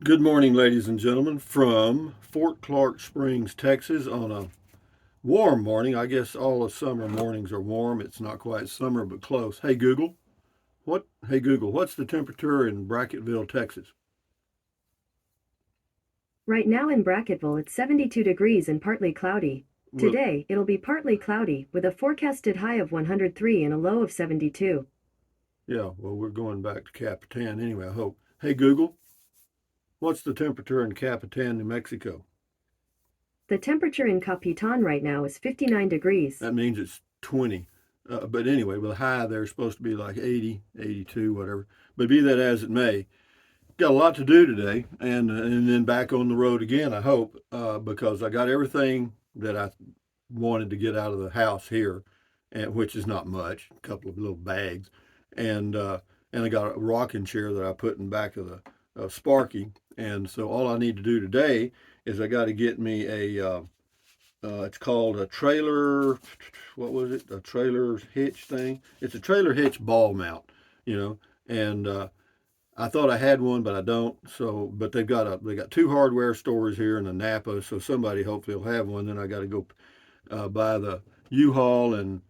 Good morning, ladies and gentlemen, from Fort Clark Springs, Texas, on a warm morning. I guess all the summer mornings are warm. It's not quite summer, but close. Hey Google, what's the temperature in Brackettville, Texas? Right now in Brackettville it's 72 degrees and partly cloudy. Well, Today, it'll be partly cloudy with a forecasted high of 103 and a low of 72. yeah, well, we're going back to Capitan anyway, I hope. Hey Google, what's the temperature in Capitan, New Mexico? The temperature in Capitan right now is 59 degrees. That means it's 20. But anyway, with a high there, it's supposed to be like 80, 82, whatever. But be that as it may, got a lot to do today, and then back on the road again. I hope because I got everything that I wanted to get out of the house here, and which is not much, a couple of little bags, and uh, and I got a rocking chair that I put in back of the Sparky, and so all I need to do today is I got to get me it's called a trailer. What was it? A trailer hitch thing. It's a trailer hitch ball mount, you know, and I thought I had one, but I don't. So, but they got two hardware stores here in the Napa. So somebody hopefully will have one. Then I got to go buy the U-Haul and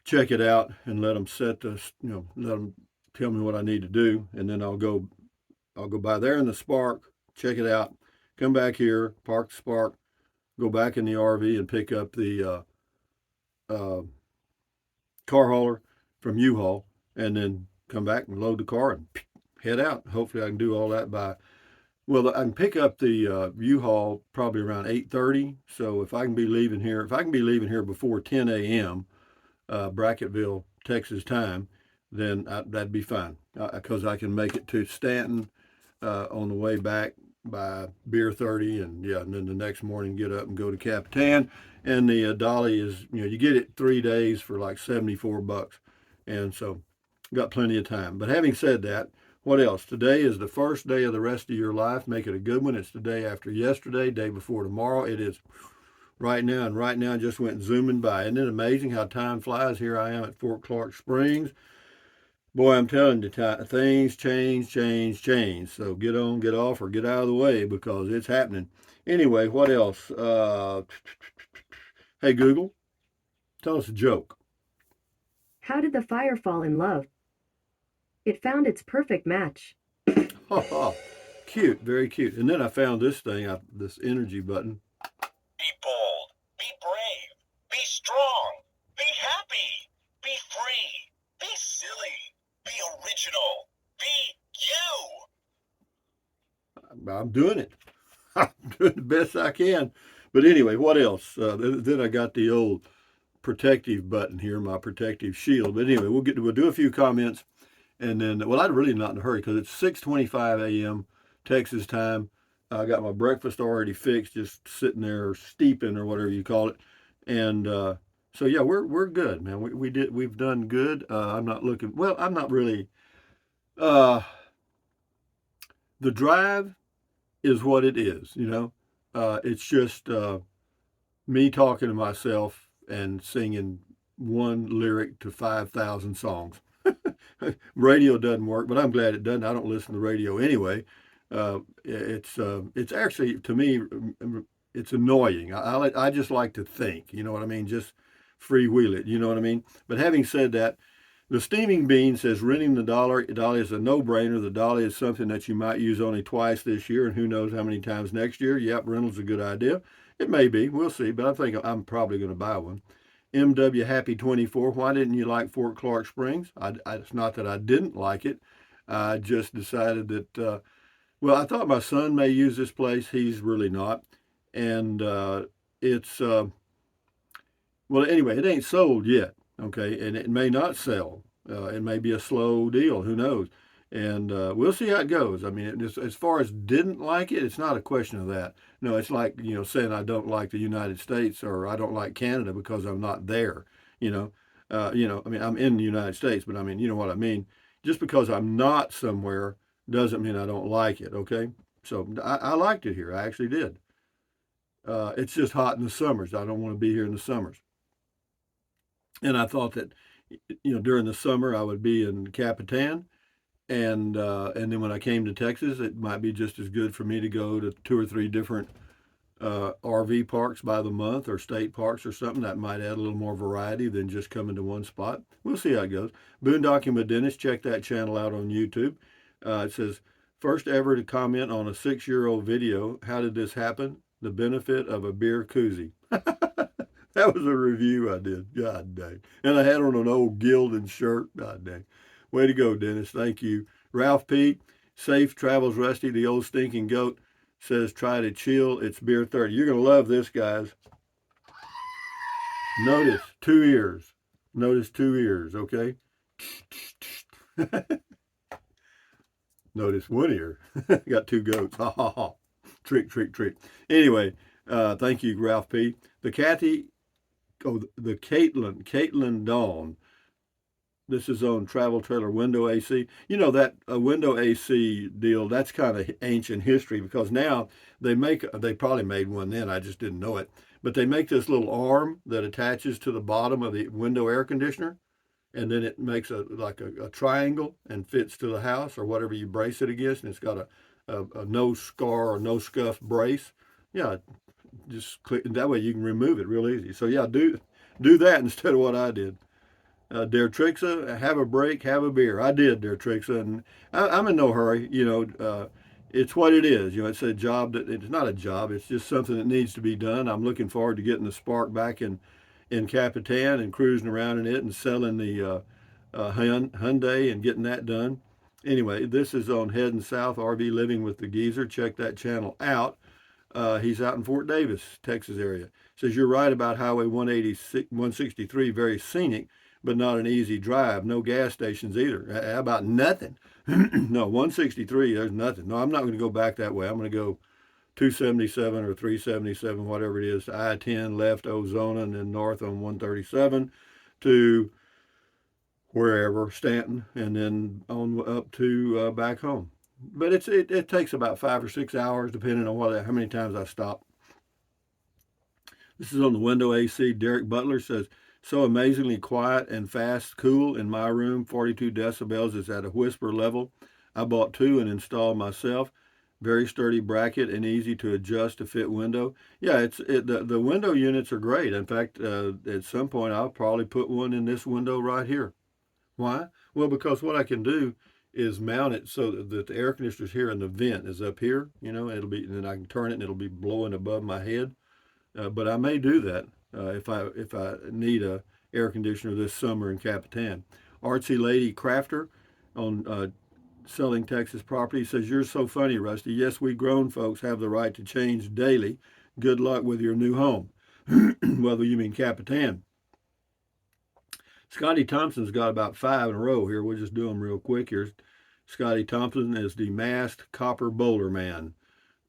check it out and let them set the let them tell me what I need to do, and then I'll go by there in the Spark, check it out, come back here, park the Spark, go back in the RV and pick up the uh, car hauler from U-Haul, and then come back and load the car and head out. Hopefully, I can do all that by well, I can pick up the U-Haul probably around 8:30. So if I can be leaving here before 10 a.m. Brackettville, Texas time, then that'd be fine because I can make it to Stanton on the way back by beer 30, and yeah, and then the next morning get up and go to Capitan. And the dolly is, you get it 3 days for like $74, and so got plenty of time. But having said that, what else? Today is the first day of the rest of your life. Make it a good one. It's the day after yesterday, day before tomorrow. It is right now, and right now just went zooming by. Isn't it amazing how time flies? Here I am at Fort Clark Springs. Boy, I'm telling you, things change, change, change. So get on, get off, or get out of the way because it's happening. Anyway, what else? Hey, Google, tell us a joke. How did the fire fall in love? It found its perfect match. Ha ha. Cute, very cute. And then I found this thing, this energy button. Be bold, be brave, be strong, be happy, be free, be silly, be original, be you. I'm doing it. I'm doing the best I can. But anyway, what else? Then I got the old protective button here, my protective shield. But anyway, we'll do a few comments, and then I'm really not in a hurry because it's 6:25 a.m. Texas time. I got my breakfast already fixed, just sitting there steeping or whatever you call it, and so yeah, we're good, man. We've done good. I'm not looking well. I'm not really. Uh, the drive is what it is. It's just me talking to myself and singing one lyric to 5,000 songs. Radio doesn't work, but I'm glad it doesn't. I don't listen to the radio anyway. It's actually to me it's annoying. I just like to think. You know what I mean? Just freewheel it. You know what I mean? But having said that, the steaming bean says renting the dolly is a no-brainer. The dolly is something that you might use only twice this year, and who knows how many times next year. Yep, rental's a good idea. It may be. We'll see. But I think I'm probably going to buy one. MW Happy 24. Why didn't you like Fort Clark Springs? It's not that I didn't like it. I just decided that. Well, I thought my son may use this place. He's really not, and it's well. Anyway, it ain't sold yet. Okay, and it may not sell. It may be a slow deal. Who knows? And we'll see how it goes. I mean, as far as didn't like it, it's not a question of that. No, it's like saying I don't like the United States or I don't like Canada because I'm not there. You know, I mean, I'm in the United States, but I mean, you know what I mean. Just because I'm not somewhere doesn't mean I don't like it. Okay, so I liked it here. I actually did. It's just hot in the summers. I don't want to be here in the summers. And I thought that during the summer I would be in Capitan, And then when I came to Texas, it might be just as good for me to go to 2 or 3 different RV parks by the month, or state parks or something. That might add a little more variety than just coming to one spot. We'll see how it goes. Boondocking with Dennis, check that channel out on YouTube. It says, first ever to comment on a 6-year-old video. How did this happen? The benefit of a beer koozie. That was a review I did. God dang. And I had on an old Gildan shirt. God dang. Way to go, Dennis. Thank you. Ralph P. Safe travels, Rusty, the old stinking goat, says try to chill. It's beer 30. You're going to love this, guys. Notice 2 ears. Notice 2 ears, okay? Notice 1 ear. Got 2 goats. Ha ha ha. Trick, trick, trick. Anyway, thank you, Ralph P. The Caitlin Dawn. This is on Travel Trailer Window AC. You know, that window AC deal, that's kind of ancient history, because now they probably made one then, I just didn't know it, but they make this little arm that attaches to the bottom of the window air conditioner, and then it makes a triangle and fits to the house or whatever you brace it against, and it's got a no scar or no scuff brace. Yeah, just click, that way you can remove it real easy. So yeah, do that instead of what I did. Dear Trixa, have a break, have a beer. I did, dear Trixa, and I'm in no hurry. You know, it's what it is. You know, it's a job it's not a job. It's just something that needs to be done. I'm looking forward to getting the Spark back in Capitan and cruising around in it and selling the Hyundai and getting that done. Anyway, this is on Heading South, RV Living with the Geezer. Check that channel out. He's out in Fort Davis, Texas area. Says you're right about Highway 163, very scenic, but not an easy drive. No gas stations either. How about nothing? No, 163, there's nothing. No, I'm not going to go back that way. I'm going to go 277 or 377, whatever it is, to I-10 left Ozona, and then north on 137 to wherever, Stanton, and then on up to back home. But it takes about 5 or 6 hours, depending on how many times I stop. This is on the window AC. Derek Butler says, so amazingly quiet and fast, cool in my room. 42 decibels is at a whisper level. I bought 2 and installed myself. Very sturdy bracket and easy to adjust to fit window. Yeah, the window units are great. In fact, at some point I'll probably put one in this window right here. Why? Well, because what I can do is mount it so that the air conditioner's here and the vent is up here. You know, and then I can turn it and it'll be blowing above my head. But I may do that if I need a air conditioner this summer in Capitan. Artsy Lady Crafter on Selling Texas Property says, you're so funny, Rusty. Yes, we grown folks have the right to change daily. Good luck with your new home. Whether you mean Capitan. Scotty Thompson's got about 5 in a row here. We'll just do them real quick here. Scotty Thompson is the masked copper boulder man.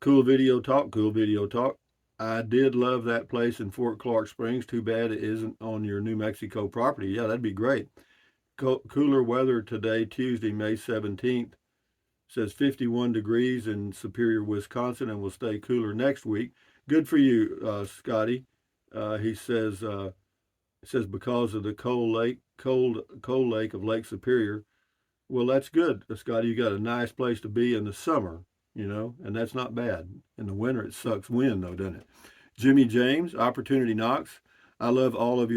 Cool video talk, cool video talk. I did love that place in Fort Clark Springs. Too bad it isn't on your New Mexico property. Yeah, that'd be great. Cooler weather today, Tuesday, May 17th. Says 51 degrees in Superior, Wisconsin, and will stay cooler next week. Good for you, Scotty. He says because of the cold lake of Lake Superior. Well, that's good, Scotty. You got a nice place to be in the summer, you know, and that's not bad. In the winter, it sucks wind, though, doesn't it? Jimmy James, Opportunity Knocks. I love all of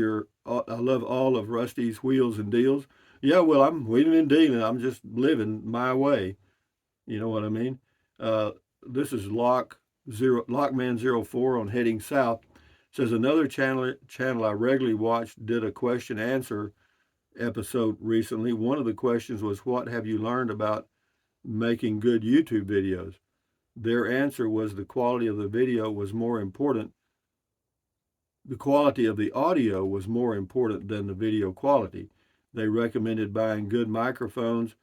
Rusty's wheels and deals. Yeah, well, I'm wheeling and dealing. I'm just living my way. You know what I mean? This is Lockman04 on Heading South. Says another channel I regularly watch did a question answer episode recently. One of the questions was, what have you learned about making good YouTube videos? Their answer was the quality of the video was more important. The quality of the audio was more important than the video quality. They recommended buying good microphones.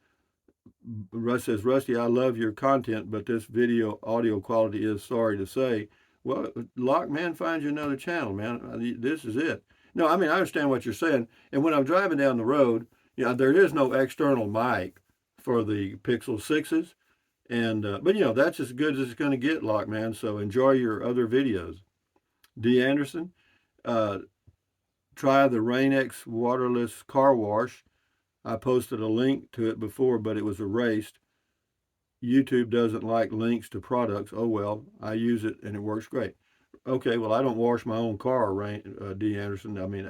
Russ says, Rusty, I love your content, but this video audio quality is, sorry to say. Well, Lockman, find you another channel, man. This is it. No, I mean, I understand what you're saying. And when I'm driving down the road, there is no external mic for the Pixel 6s. But that's as good as it's going to get, Lockman. So enjoy your other videos. D. Anderson, try the Rain-X waterless car wash. I posted a link to it before, but it was erased. YouTube doesn't like links to products. Oh well, I use it and it works great. Okay, well, I don't wash my own car, D. Anderson. I mean,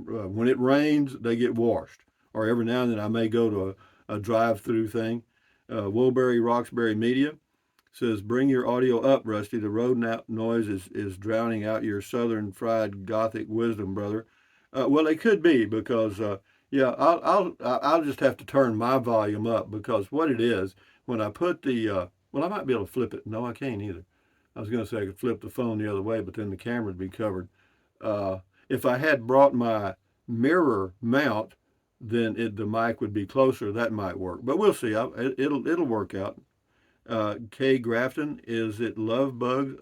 when it rains, they get washed. Or every now and then I may go to a drive-through thing. Woolberry Roxbury Media says, bring your audio up, Rusty. The road noise is drowning out your southern fried gothic wisdom, brother. Well, it could be because, yeah, I'll just have to turn my volume up because what it is, when I put well, I might be able to flip it. No, I can't either. I was going to say I could flip the phone the other way, but then the camera would be covered. If I had brought my mirror mount, then the mic would be closer. That might work, but we'll see. It'll work out. Kay Grafton, is it love bugs?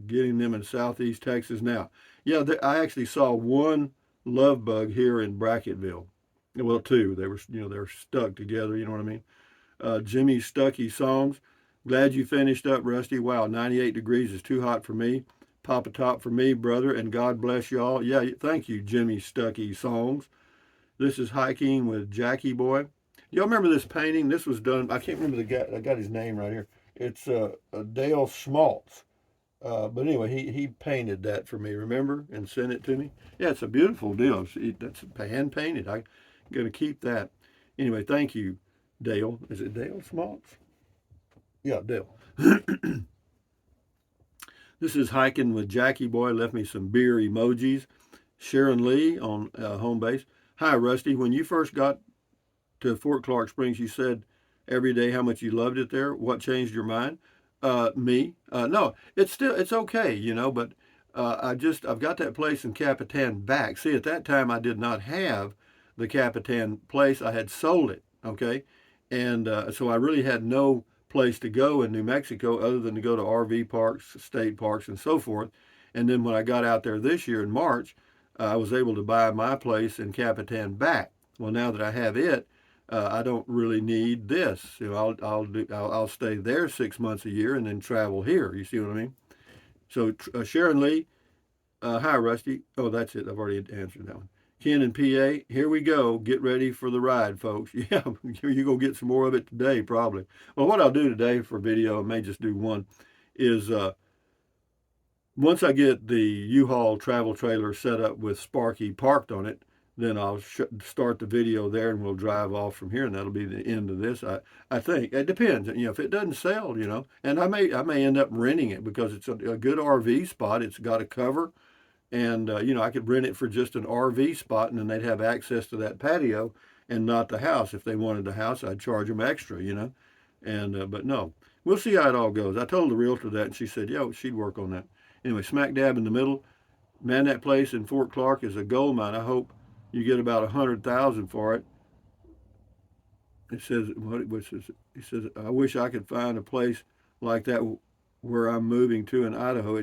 Getting them in Southeast Texas now. Yeah, I actually saw one love bug here in Brackettville. Well, two. They were stuck together. You know what I mean? Jimmy Stuckey Songs. Glad you finished up, Rusty. Wow, 98 degrees is too hot for me. Pop a top for me, brother, and God bless y'all. Yeah, thank you, Jimmy Stuckey Songs. This is Hiking with Jackie Boy. Y'all remember this painting? This was done, I can't remember the guy, I got his name right here. It's Dale Schmaltz. But anyway, he painted that for me, remember? And sent it to me. Yeah, it's a beautiful deal. That's hand painted. I'm going to keep that. Anyway, thank you, Dale. Is it Dale Schmaltz? Yeah, Dale. This is Hiking with Jackie Boy. Left me some beer emojis. Sharon Lee on home base. Hi, Rusty. When you first got to Fort Clark Springs, you said every day how much you loved it there. What changed your mind? Me? No, it's okay, but I've got that place in Capitan back. See, at that time I did not have the Capitan place. I had sold it, okay? And so I really had no place to go in New Mexico other than to go to RV parks, state parks, and so forth. And then when I got out there this year in March, I was able to buy my place in Capitan back. Well, now that I have it, I don't really need this. I'll stay there 6 months a year and then travel here. You see what I mean? So Sharon Lee, hi Rusty. Oh, that's it. I've already answered that one. Ken and PA, here we go. Get ready for the ride, folks. Yeah, you're going to get some more of it today, probably. Well, what I'll do today for video, I may just do one, is once I get the U-Haul travel trailer set up with Sparky parked on it, then I'll start the video there and we'll drive off from here, and that'll be the end of this. I think it depends. If it doesn't sell, and I may end up renting it because it's a good RV spot. It's got a cover. And, I could rent it for just an RV spot, and then they'd have access to that patio and not the house. If they wanted the house, I'd charge them extra, And, but no, we'll see how it all goes. I told the realtor that, and she said, yeah, she'd work on that. Anyway, smack dab in the middle. Man, that place in Fort Clark is a gold mine. I hope you get about 100,000 for it. It says, he says, I wish I could find a place like that where I'm moving to in Idaho.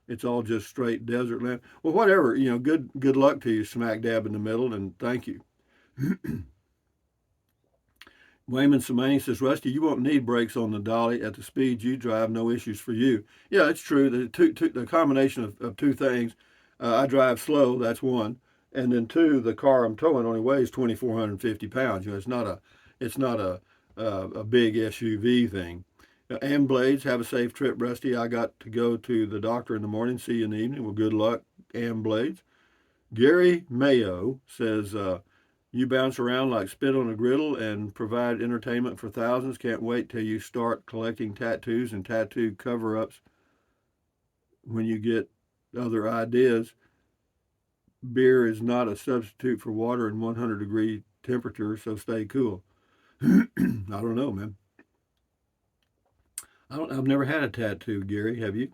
It's all just straight desert land. Well, whatever, good luck to you, smack dab in the middle, and thank you. Wayman Samani says, Rusty, you won't need brakes on the dolly at the speed you drive. No issues for you. Yeah, it's true. The combination of two things. I drive slow. That's one. And then two, the car I'm towing only weighs 2,450 pounds. It's not a big SUV thing. Am Blades, have a safe trip, Rusty. I got to go to the doctor in the morning. See you in the evening. Well, good luck, Am Blades. Gary Mayo says, you bounce around like spit on a griddle and provide entertainment for thousands. Can't wait till you start collecting tattoos and tattoo cover-ups when you get other ideas. Beer is not a substitute for water in 100-degree temperature, so stay cool. I don't know, man. I've never had a tattoo, Gary. Have you?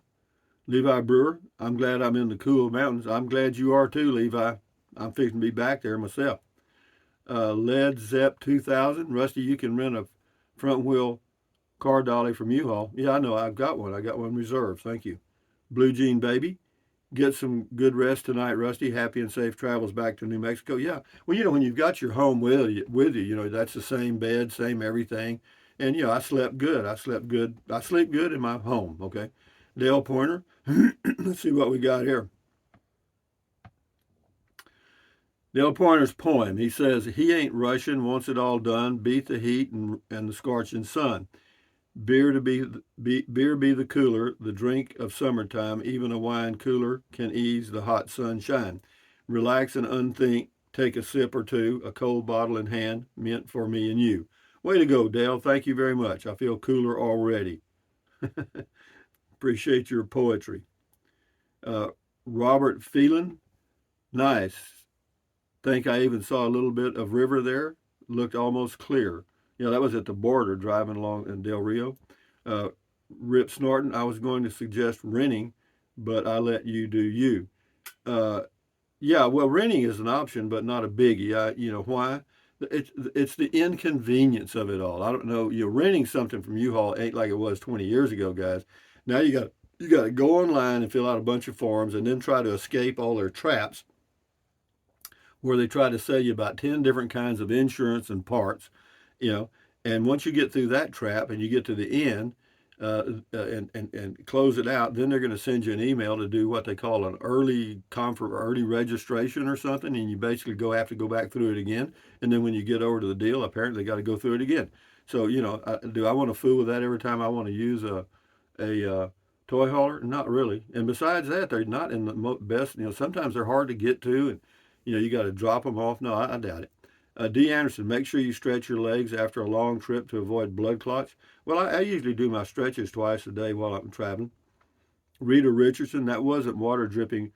Levi Brewer, I'm glad I'm in the cool mountains. I'm glad you are too, Levi. I'm fixing to be back there myself. Led Zepp 2000. Rusty, you can rent a front wheel car dolly from U-Haul. Yeah, I know. I've got one. I got one reserved. Thank you. Blue Jean Baby. Get some good rest tonight, Rusty. Happy and safe travels back to New Mexico. Yeah. Well, when you've got your home with you, that's the same bed, same everything. And, I slept good. I sleep good in my home, okay? Dale Pointer. Let's see what we got here. Dale Pointer's poem. He says, he ain't Russian, wants it all done, beat the heat and the scorching sun. Beer beer be the cooler, the drink of summertime. Even a wine cooler can ease the hot sunshine. Relax and unthink. Take a sip or two. A cold bottle in hand, meant for me and you. Way to go, Dale. Thank you very much. I feel cooler already. Appreciate your poetry. Uh, Robert Phelan, nice. Think I even saw a little bit of river there. Looked almost clear. You know, that was at the border driving along in Del Rio. Uh, Rip Snorton, I was going to suggest renting, but I let you do you. Uh, yeah, well, renting is an option, but not a biggie. You know why? It's the inconvenience of it all. I don't know. You know, renting something from U-Haul ain't like it was 20 years ago, guys. Now you got to go online and fill out a bunch of forms, and then try to escape all their traps, where they try to sell you about 10 different kinds of insurance and parts, you know. And once you get through that trap and you get to the end, and close it out, then they're going to send you an email to do what they call an early registration or something, and you basically have to go back through it again. And then when you get over to the deal, apparently they got to go through it again. So you know, do I want to fool with that every time I want to use a toy hauler? Not really. And besides that, they're not in the best. You know, sometimes they're hard to get to, and you know you got to drop them off. No, I doubt it. D. Anderson, make sure you stretch your legs after a long trip to avoid blood clots. Well, I usually do my stretches twice a day while I'm traveling. Rita Richardson, that wasn't water dripping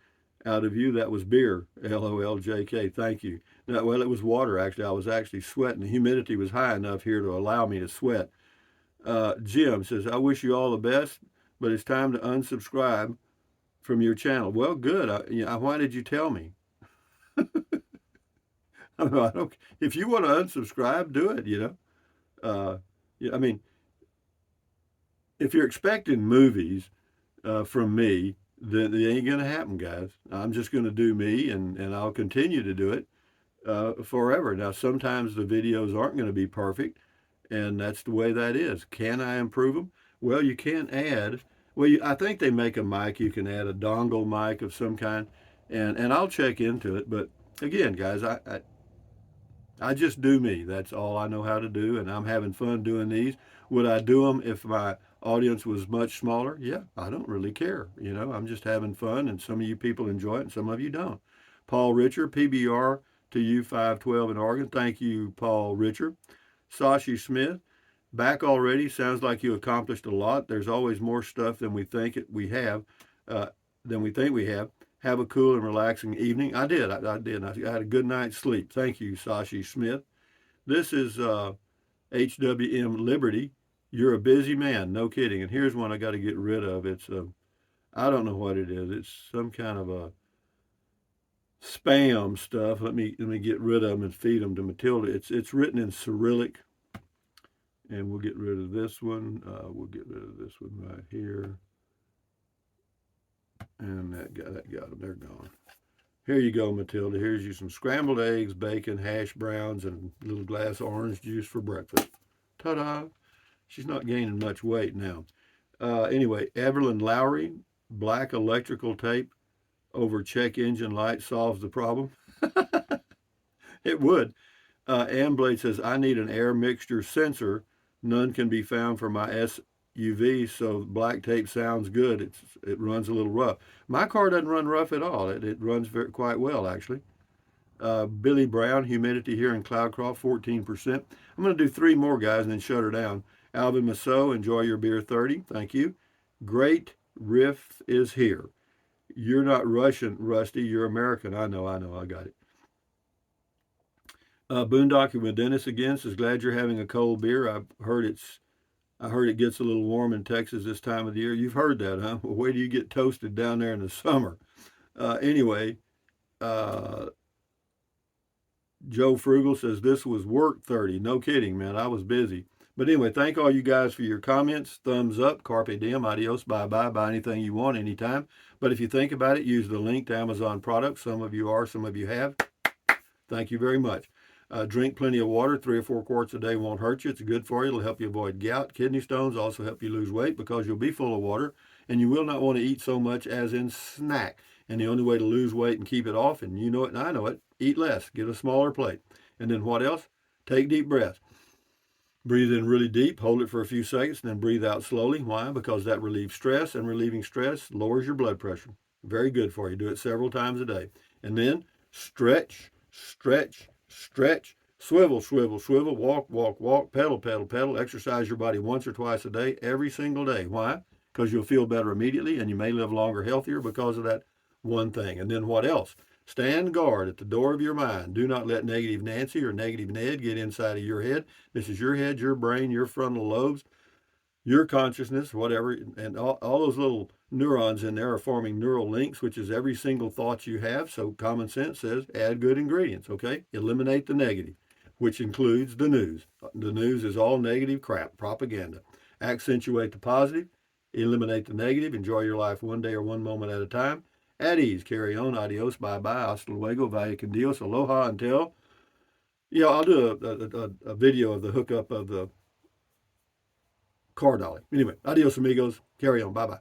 out of you, that was beer. LOLJK, thank you. No, well, it was water, actually. I was actually sweating. The humidity was high enough here to allow me to sweat. Jim says, I wish you all the best, but it's time to unsubscribe from your channel. Well, good. Why did you tell me? I don't, if you want to unsubscribe, do it, you know. Yeah, I mean, if you're expecting movies from me, then it ain't going to happen, guys. I'm just going to do me, and I'll continue to do it forever. Now, sometimes the videos aren't going to be perfect, and that's the way that is. Can I improve them? Well, you can add. Well, I think they make a mic. You can add a dongle mic of some kind, and I'll check into it. But again, guys, I just do me. That's all I know how to do, and I'm having fun doing these. Would I do them if my audience was much smaller? Yeah, I don't really care. You know, I'm just having fun, and some of you people enjoy it, and some of you don't. Paul Richard, PBR to you 512 in Oregon. Thank you, Paul Richard. Sashi Smith, back already. Sounds like you accomplished a lot. There's always more stuff than we think we have. Have a cool and relaxing evening. I did. I did. I had a good night's sleep. Thank you, Sashi Smith. This is HWM Liberty. You're a busy man. No kidding. And here's one I got to get rid of. It's I don't know what it is. It's some kind of a spam stuff. Let me get rid of them and feed them to Matilda. It's written in Cyrillic. And we'll get rid of this one. We'll get rid of this one right here. And that got them. They're gone. Here you go, Matilda. Here's you some scrambled eggs, bacon, hash browns, and a little glass of orange juice for breakfast. Ta-da! She's not gaining much weight now. Anyway, Evelyn Lowry, black electrical tape over check engine light solves the problem. It would. Amblade says, I need an air mixture sensor. None can be found for my SUV, so black tape sounds good. It runs a little rough. My car doesn't run rough at all. It runs quite well, actually. Billy Brown, humidity here in Cloudcroft, 14%. I'm going to do 3 more, guys, and then shut her down. Alvin Massot, enjoy your beer 30. Thank you. Great riff is here. You're not Russian, Rusty. You're American. I know. I got it. Boondocking with Dennis again says, glad you're having a cold beer. I heard it gets a little warm in Texas this time of the year. You've heard that, huh? Well, where do you get toasted down there in the summer? Anyway, Joe Frugal says, this was work 30. No kidding, man. I was busy. But anyway, thank all you guys for your comments. Thumbs up, carpe diem, adios, bye-bye. Buy anything you want anytime. But if you think about it, use the link to Amazon products. Some of you are, some of you have. Thank you very much. Drink plenty of water. 3 or 4 quarts a day won't hurt you. It's good for you. It'll help you avoid gout. Kidney stones also help you lose weight because you'll be full of water, and you will not want to eat so much as in snack. And the only way to lose weight and keep it off, and you know it and I know it, eat less, get a smaller plate. And then what else? Take deep breaths. Breathe in really deep, hold it for a few seconds, and then breathe out slowly. Why? Because that relieves stress, and relieving stress lowers your blood pressure. Very good for you. Do it several times a day. And then stretch, stretch, stretch, swivel, swivel, swivel, walk, walk, walk, pedal, pedal, pedal. Exercise your body once or twice a day, every single day. Why? Because you'll feel better immediately, and you may live longer, healthier because of that one thing. And then what else? Stand guard at the door of your mind. Do not let negative Nancy or negative Ned get inside of your head. This is your head, your brain, your frontal lobes, your consciousness, whatever. And all those little neurons in there are forming neural links, which is every single thought you have. So common sense says add good ingredients, okay? Eliminate the negative, which includes the news. The news is all negative crap, propaganda. Accentuate the positive, eliminate the negative, enjoy your life one day or one moment at a time. At ease, carry on, adios, bye-bye, hasta luego, vaya con Dios, aloha, until. Yeah, I'll do a video of the hookup of the car dolly. Anyway, adios, amigos, carry on, bye-bye.